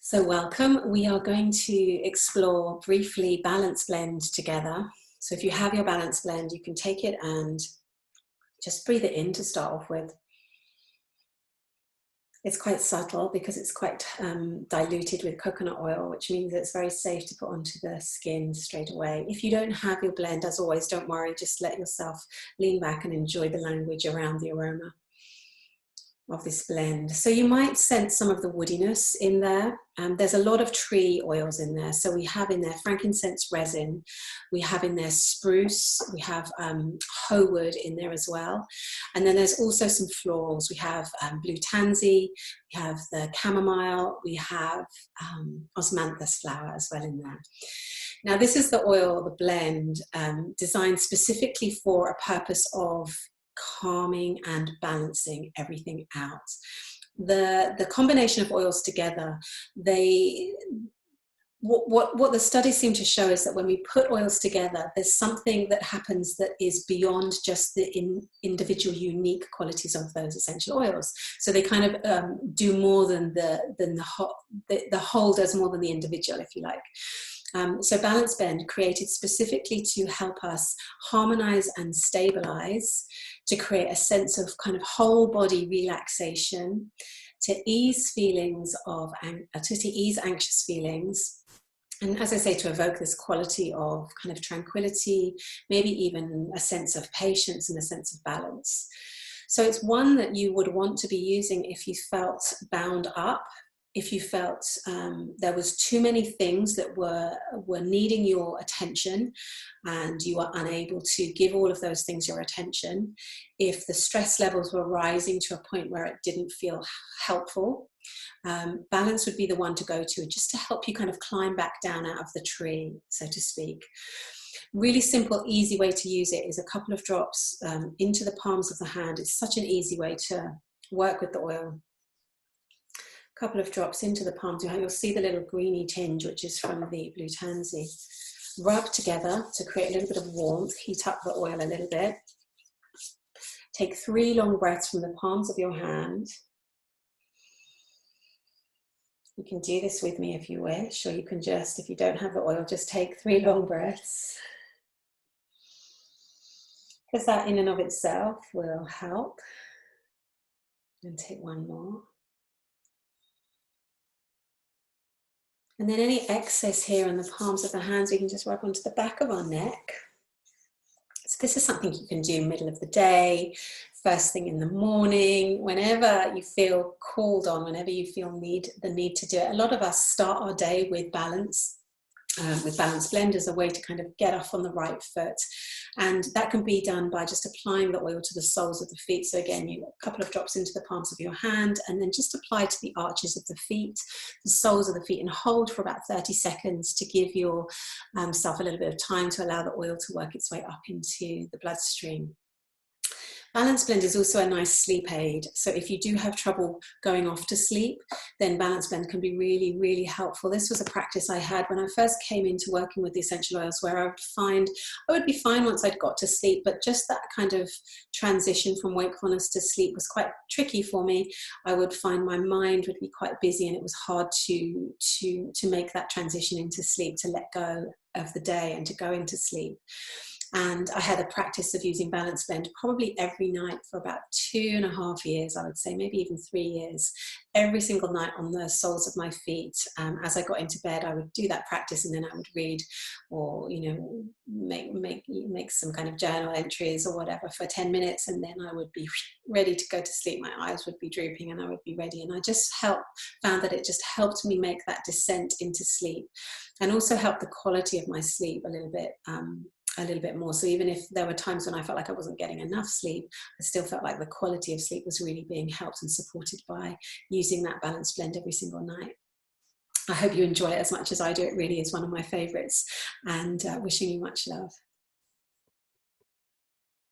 So welcome. We are going to explore briefly Balance Blend together. So if you have your Balance Blend, you can take it and just breathe it in to start off with. It's quite subtle because it's quite diluted with coconut oil, which means it's very safe to put onto the skin straight away. If you don't have your blend, as always, don't worry, just let yourself lean back and enjoy the language around the aroma of this blend. So you might sense some of the woodiness in there. There's a lot of tree oils in there. So we have in there frankincense resin, we have in there spruce, we have hoe wood in there as well. And then there's also some florals. We have blue tansy, we have the chamomile, we have osmanthus flower as well in there. Now this is the oil, the blend, designed specifically for a purpose of calming and balancing everything out. The combination of oils together, what the studies seem to show is that when we put oils together, there's something that happens that is beyond just the individual unique qualities of those essential oils. So they kind of do more than the whole does more than the individual, if you like. So Balance Blend created specifically to help us harmonize and stabilize, to create a sense of kind of whole body relaxation, to ease feelings of, to ease anxious feelings. And as I say, to evoke this quality of kind of tranquility, maybe even a sense of patience and a sense of balance. So it's one that you would want to be using if you felt bound up, if you felt there was too many things that were needing your attention and you were unable to give all of those things your attention, if the stress levels were rising to a point where it didn't feel helpful, Balance would be the one to go to, just to help you kind of climb back down out of the tree, so to speak. Really simple, easy way to use it is a couple of drops into the palms of the hand. It's such an easy way to work with the oil. Couple of drops into the palms. You'll see the little greeny tinge, which is from the blue tansy. Rub together to create a little bit of warmth. Heat up the oil a little bit. Take 3 long breaths from the palms of your hand. You can do this with me if you wish, or you can just, if you don't have the oil, just take 3 long breaths. Because that in and of itself will help. And take 1 more. And then any excess here in the palms of the hands, we can just rub onto the back of our neck. So this is something you can do middle of the day, first thing in the morning, whenever you feel called on, whenever you feel the need to do it. A lot of us start our day with Balance Blend as a way to kind of get off on the right foot. And that can be done by just applying the oil to the soles of the feet. So again, a couple of drops into the palms of your hand and then just apply to the arches of the feet, the soles of the feet, and hold for about 30 seconds to give yourself a little bit of time to allow the oil to work its way up into the bloodstream. Balance Blend is also a nice sleep aid. So if you do have trouble going off to sleep, then Balance Blend can be really, really helpful. This was a practice I had when I first came into working with the essential oils, where I would be fine once I'd got to sleep, but just that kind of transition from wakefulness to sleep was quite tricky for me. I would find my mind would be quite busy and it was hard to make that transition into sleep, to let go of the day and to go into sleep. And I had a practice of using Balance Blend probably every night for about 2.5 years, I would say, maybe even 3 years. Every single night on the soles of my feet. As I got into bed, I would do that practice and then I would read or, make some kind of journal entries or whatever for 10 minutes. And then I would be ready to go to sleep. My eyes would be drooping and I would be ready. And I just found that it just helped me make that descent into sleep and also helped the quality of my sleep a little bit more. So even if there were times when I felt like I wasn't getting enough sleep, I still felt like the quality of sleep was really being helped and supported by using that Balance Blend every single night. I hope you enjoy it as much as I do. It really is one of my favorites, and wishing you much love.